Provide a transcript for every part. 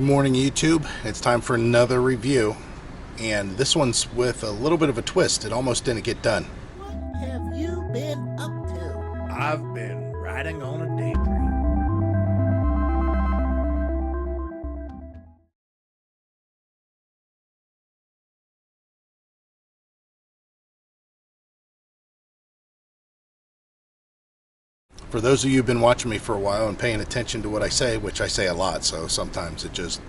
morning, YouTube. It's time for another review, and this one's with a little bit of a twist. It almost didn't get done. What have you been up to? I've been riding on a daydream. For those of you who've been watching me for a while and paying attention to what I say, which I say a lot, so sometimes it just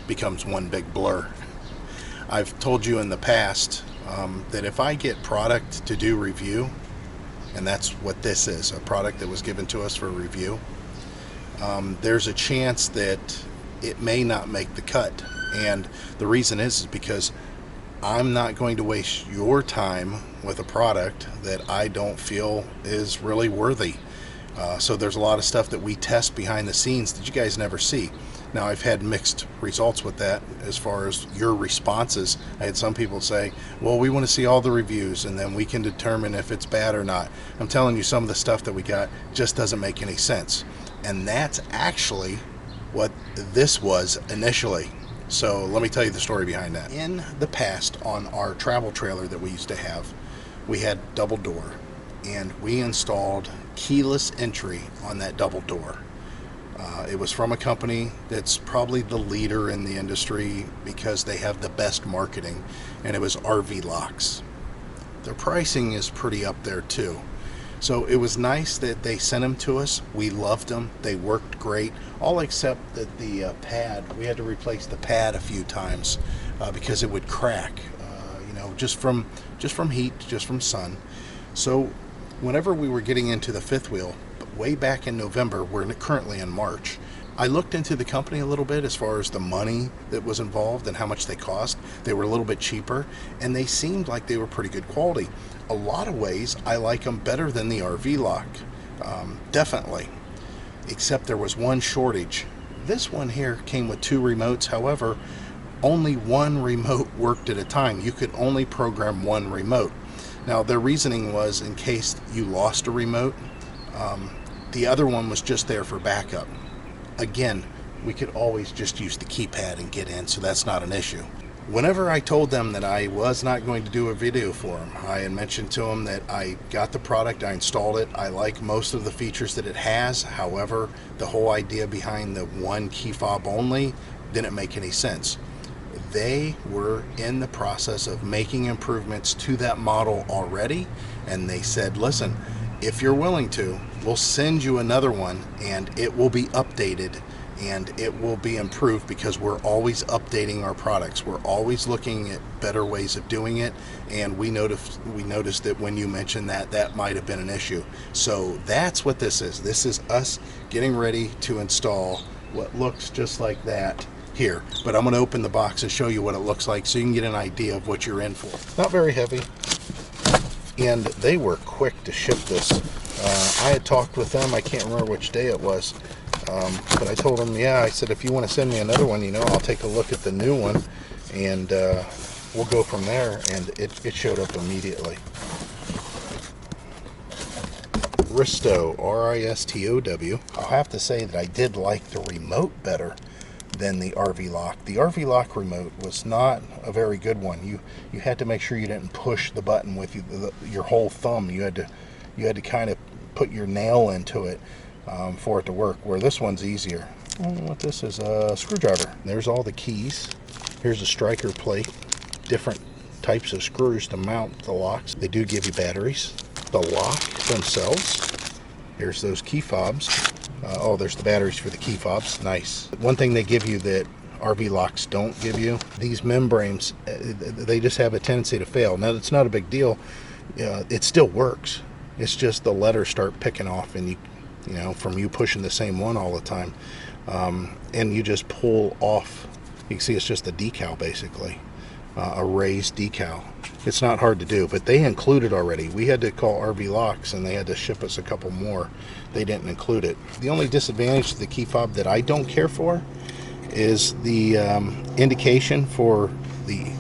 becomes one big blur. I've told you in the past that if I get product to do review, and that's what this is, a product that was given to us for review, there's a chance that it may not make the cut. And the reason is because I'm not going to waste your time with a product that I don't feel is really worthy. So there's a lot of stuff that we test behind the scenes that you guys never see. Now, I've had mixed results with that as far as your responses. I had some people say, well, we want to see all the reviews and then we can determine if it's bad or not. I'm telling you, some of the stuff that we got just doesn't make any sense. And that's actually what this was initially. So let me tell you the story behind that. In the past, on our travel trailer that we used to have, we had double door, and we installed keyless entry on that double door. It was from a company that's probably the leader in the industry because they have the best marketing, and it was RV Locks. Their pricing is pretty up there too. So it was nice that they sent them to us. We loved them. They worked great, all except that the pad, we had to replace the pad a few times because it would crack, just from heat, just from sun. So whenever we were getting into the fifth wheel, way back in November, we're currently in March, I looked into the company a little bit as far as the money that was involved and how much they cost. They were a little bit cheaper, and they seemed like they were pretty good quality. A lot of ways, I like them better than the RV Lock, definitely, except there was one shortage. This one here came with 2 remotes. However, only one remote worked at a time. You could only program one remote. Now, their reasoning was in case you lost a remote, the other one was just there for backup. Again, we could always just use the keypad and get in, so that's not an issue. Whenever I told them that I was not going to do a video for them, I had mentioned to them that I got the product, I installed it, I like most of the features that it has. However, the whole idea behind the one key fob only didn't make any sense. They were in the process of making improvements to that model already, and they said, listen, if you're willing to, we'll send you another one and it will be updated and it will be improved, because we're always updating our products. We're always looking at better ways of doing it, and we noticed that when you mentioned that, that might have been an issue. So that's what this is. This is us getting ready to install what looks just like that here. But I'm going to open the box and show you what it looks like so you can get an idea of what you're in for. Not very heavy, and they were quick to ship this. I had talked with them, I can't remember which day it was, but I told them, yeah, I said, if you want to send me another one, I'll take a look at the new one, and we'll go from there. And it showed up immediately. RISTOW, R-I-S-T-O-W. I'll have to say that I did like the remote better than the RV Lock. The RV Lock remote was not a very good one. You had to make sure you didn't push the button with your whole thumb. You had to kind of put your nail into it for it to work, where this one's easier. I don't know what this is, a screwdriver. There's all the keys. Here's a striker plate, different types of screws to mount the locks. They do give you batteries. The lock themselves, here's those key fobs. Oh, there's the batteries for the key fobs. Nice. One thing they give you that RV Locks don't give you, these membranes, they just have a tendency to fail. Now, it's not a big deal. It still works. It's just the letters start picking off, and from you pushing the same one all the time, and you just pull off. You can see it's just a decal, basically, a raised decal. It's not hard to do, but they include it already. We had to call RV Locks, and they had to ship us a couple more. They didn't include it. The only disadvantage to the key fob that I don't care for is the indication for the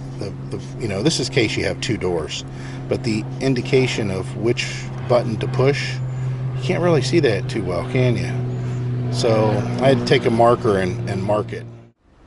this is in case you have 2 doors, but the indication of which button to push, you can't really see that too well, can you? So I had to take a marker and mark it.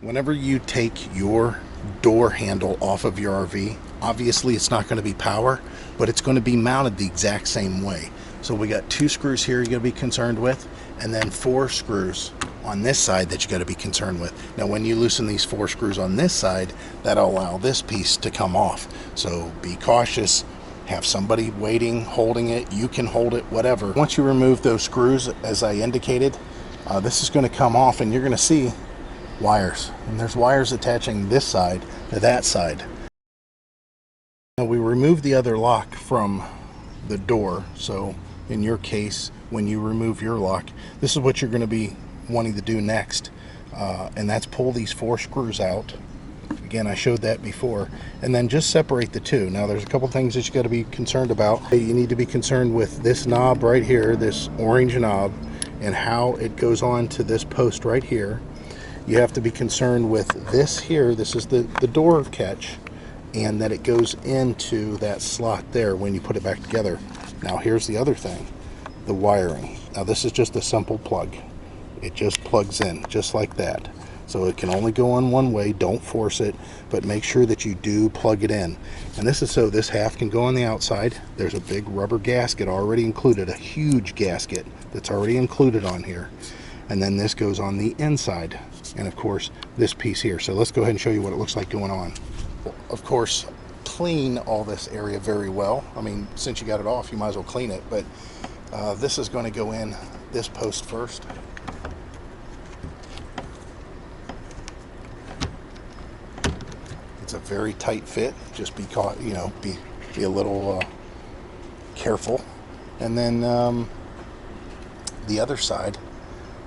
Whenever you take your door handle off of your RV, obviously it's not going to be power, but it's going to be mounted the exact same way. So we got 2 screws here you're going to be concerned with, and then 4 screws on this side that you got to be concerned with. Now when you loosen these 4 screws on this side, that'll allow this piece to come off. So be cautious, have somebody waiting, holding it, you can hold it, whatever. Once you remove those screws, as I indicated, this is going to come off and you're going to see wires, and there's wires attaching this side to that side. Now we removed the other lock from the door, so in your case, when you remove your lock, this is what you're going to be wanting to do next, and that's pull these 4 screws out. Again, I showed that before, and then just separate the 2. Now there's a couple things that you got to be concerned about. You need to be concerned with this knob right here, this orange knob, and how it goes on to this post right here. You have to be concerned with this here. This is the door catch, and that it goes into that slot there when you put it back together. Now here's the other thing, the wiring. Now this is just a simple plug. It just plugs in just like that. So it can only go on one way. Don't force it, but make sure that you do plug it in. And this is so this half can go on the outside. There's a big rubber gasket already included, a huge gasket that's already included on here. And then this goes on the inside. And of course, this piece here. So let's go ahead and show you what it looks like going on. Of course, clean all this area very well. I mean, since you got it off, you might as well clean it. But this is going to go in this post first. It's a very tight fit. Just be caught, you know, be a little careful. And then the other side,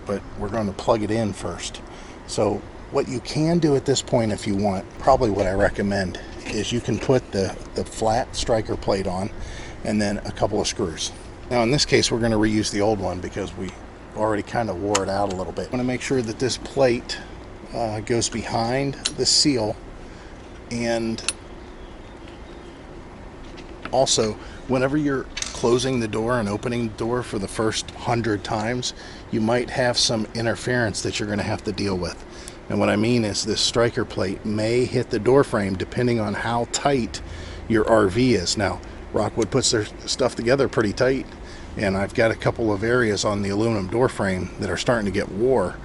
but we're going to plug it in first. So what you can do at this point, if you want, probably what I recommend, is you can put the flat striker plate on and then a couple of screws. Now in this case, we're going to reuse the old one because we already kind of wore it out a little bit. I want to make sure that this plate goes behind the seal, and also whenever you're closing the door and opening the door for the first 100 times, you might have some interference that you're going to have to deal with. And what I mean is this striker plate may hit the door frame depending on how tight your RV is. Now, Rockwood puts their stuff together pretty tight, and I've got a couple of areas on the aluminum door frame that are starting to get wore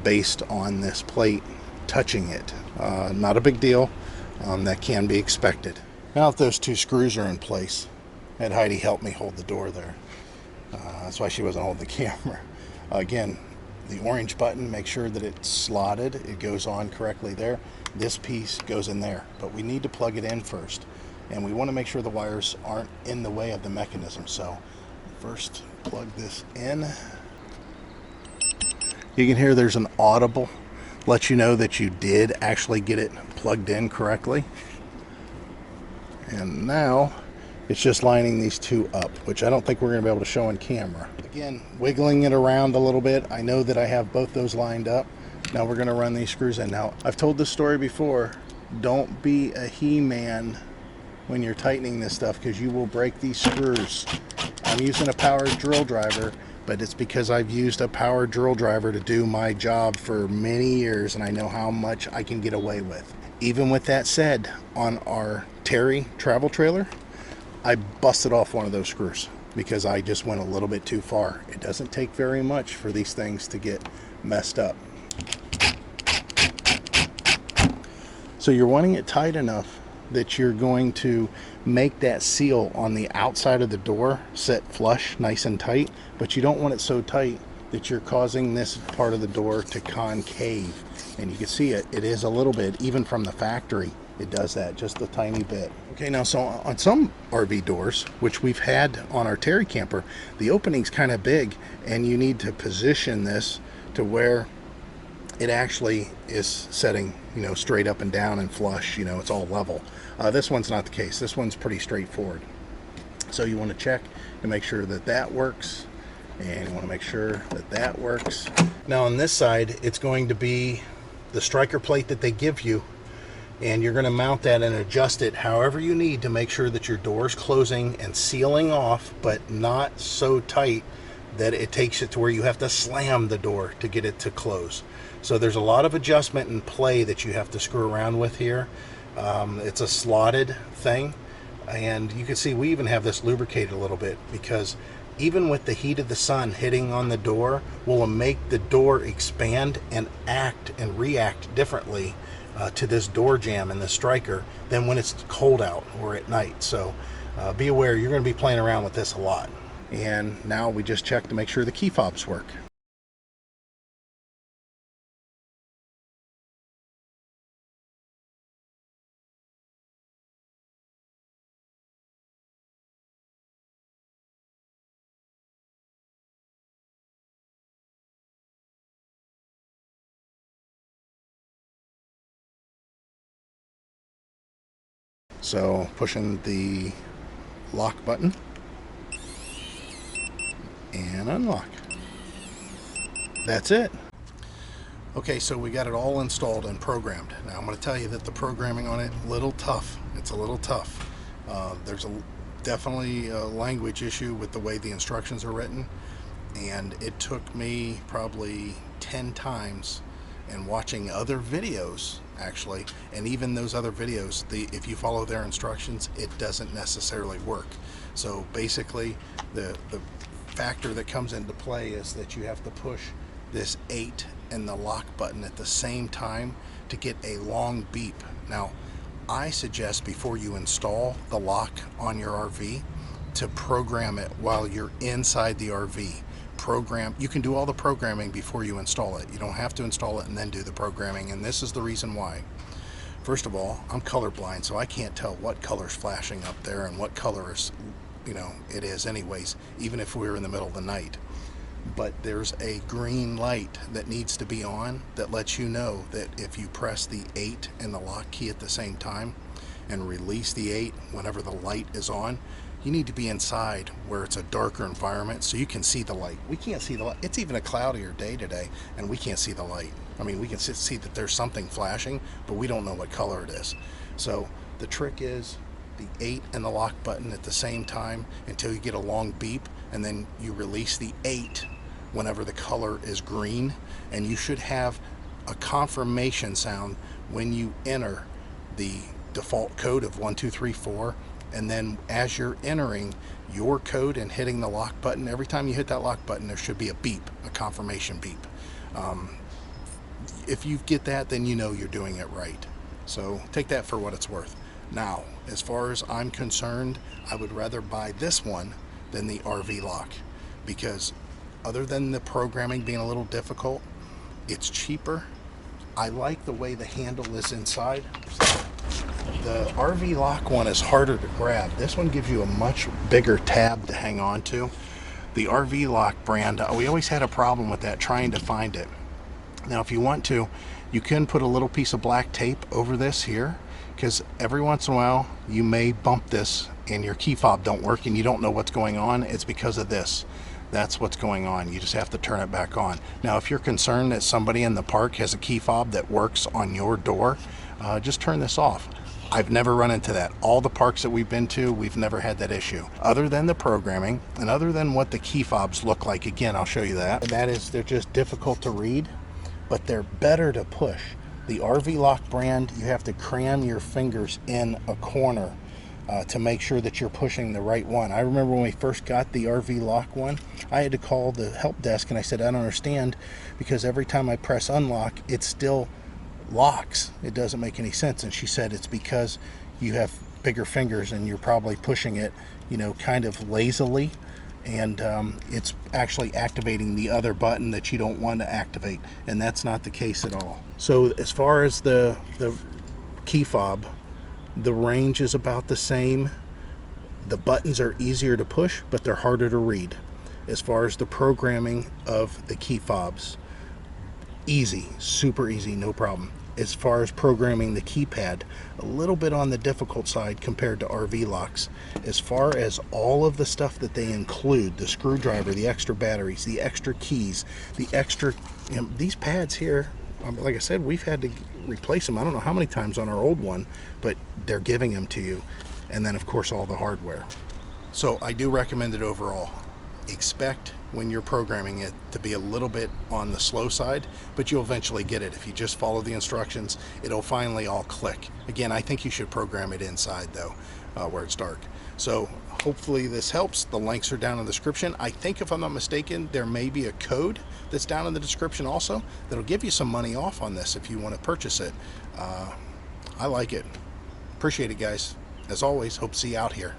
based on this plate touching it. Not a big deal. That can be expected. Now that those 2 screws are in place, and Heidi helped me hold the door there. That's why she wasn't holding the camera. Again, the orange button, make sure that it's slotted. It goes on correctly there. This piece goes in there, but we need to plug it in first. And we want to make sure the wires aren't in the way of the mechanism. So first plug this in. You can hear there's an audible, let you know that you did actually get it plugged in correctly. And now it's just lining these 2 up, which I don't think we're going to be able to show on camera. Again, wiggling it around a little bit. I know that I have both those lined up. Now we're going to run these screws in. Now, I've told this story before. Don't be a He-Man when you're tightening this stuff, because you will break these screws. I'm using a power drill driver, but it's because I've used a power drill driver to do my job for many years, and I know how much I can get away with. Even with that said, on our Terry travel trailer, I busted off one of those screws because I just went a little bit too far. It doesn't take very much for these things to get messed up. So you're wanting it tight enough that you're going to make that seal on the outside of the door set flush, nice and tight, but you don't want it so tight that you're causing this part of the door to concave. And you can see it is a little bit, even from the factory, it does that just a tiny bit. Okay, now so on some RV doors, which we've had on our Terry camper, the opening's kind of big, and you need to position this to where it actually is setting, you know, straight up and down and flush, you know, it's all level. This one's not the case. This one's pretty straightforward. So you want to check to make sure that that works, and you want to make sure that that works. Now on this side, it's going to be the striker plate that they give you, and you're going to mount that and adjust it however you need to make sure that your door is closing and sealing off, but not so tight that it takes it to where you have to slam the door to get it to close. So there's a lot of adjustment and play that you have to screw around with here. It's a slotted thing, and you can see we even have this lubricated a little bit, because even with the heat of the sun hitting on the door will make the door expand and act and react differently to this door jamb and the striker than when it's cold out or at night. So be aware, you're going to be playing around with this a lot. And now we just check to make sure the key fobs work. So pushing the lock button and unlock. That's it. Okay, so we got it all installed and programmed. Now I'm going to tell you that the programming on it, little tough. It's a little tough. There's definitely a language issue with the way the instructions are written, and it took me probably 10 times and watching other videos actually, and even those other videos, if you follow their instructions, it doesn't necessarily work. So basically the factor that comes into play is that you have to push this 8 and the lock button at the same time to get a long beep. Now I suggest before you install the lock on your RV to program it while you're inside the RV. You can do all the programming before you install it. You don't have to install it and then do the programming, and this is the reason why. First of all, I'm colorblind, so I can't tell what color's flashing up there and what color is, it is anyways, even if we're in the middle of the night. But there's a green light that needs to be on that lets you know that if you press the 8 and the lock key at the same time and release the 8 whenever the light is on, you need to be inside where it's a darker environment so you can see the light. We can't see the light. It's even a cloudier day today and we can't see the light. I mean, we can see that there's something flashing, but we don't know what color it is. So the trick is the 8 and the lock button at the same time until you get a long beep, and then you release the 8 whenever the color is green, and you should have a confirmation sound when you enter the default code of 1234. And then as you're entering your code and hitting the lock button, every time you hit that lock button there should be a beep, a confirmation beep. If you get that, then you know you're doing it right. So take that for what it's worth. Now, as far as I'm concerned, I would rather buy this one than the RV lock, because other than the programming being a little difficult, it's cheaper. I like the way the handle is inside. The RV lock one is harder to grab. This one gives you a much bigger tab to hang on to. The RV lock brand, we always had a problem with that, trying to find it. Now if you want to, you can put a little piece of black tape over this here, because every once in a while you may bump this and your key fob don't work and you don't know what's going on. It's because of this. That's what's going on. You just have to turn it back on. Now if you're concerned that somebody in the park has a key fob that works on your door, just turn this off. I've never run into that. All the parks that we've been to, we've never had that issue. Other than the programming and other than what the key fobs look like, again, I'll show you that. And that is, they're just difficult to read, but they're better to push. The RV lock brand, you have to cram your fingers in a corner to make sure that you're pushing the right one. I remember when we first got the RV lock one, I had to call the help desk and I said, I don't understand, because every time I press unlock, it still locks. It doesn't make any sense. And she said it's because you have bigger fingers and you're probably pushing it, kind of lazily, and it's actually activating the other button that you don't want to activate, and that's not the case at all. So as far as the key fob, the range is about the same. The buttons are easier to push, but they're harder to read. As far as the programming of the key fobs, easy, super easy, no problem. As far as programming the keypad, a little bit on the difficult side compared to RV locks. As far as all of the stuff that they include, the screwdriver, the extra batteries, the extra keys, the extra, these pads here, like I said, we've had to replace them I don't know how many times on our old one, but they're giving them to you. And then of course all the hardware. So I do recommend it overall. Expect when you're programming it to be a little bit on the slow side, but you'll eventually get it. If you just follow the instructions, it'll finally all click. Again, I think you should program it inside though, where it's dark. So hopefully this helps. The links are down in the description. I think, if I'm not mistaken, there may be a code that's down in the description also that'll give you some money off on this if you want to purchase it. I like it. Appreciate it, guys. As always, hope to see you out here.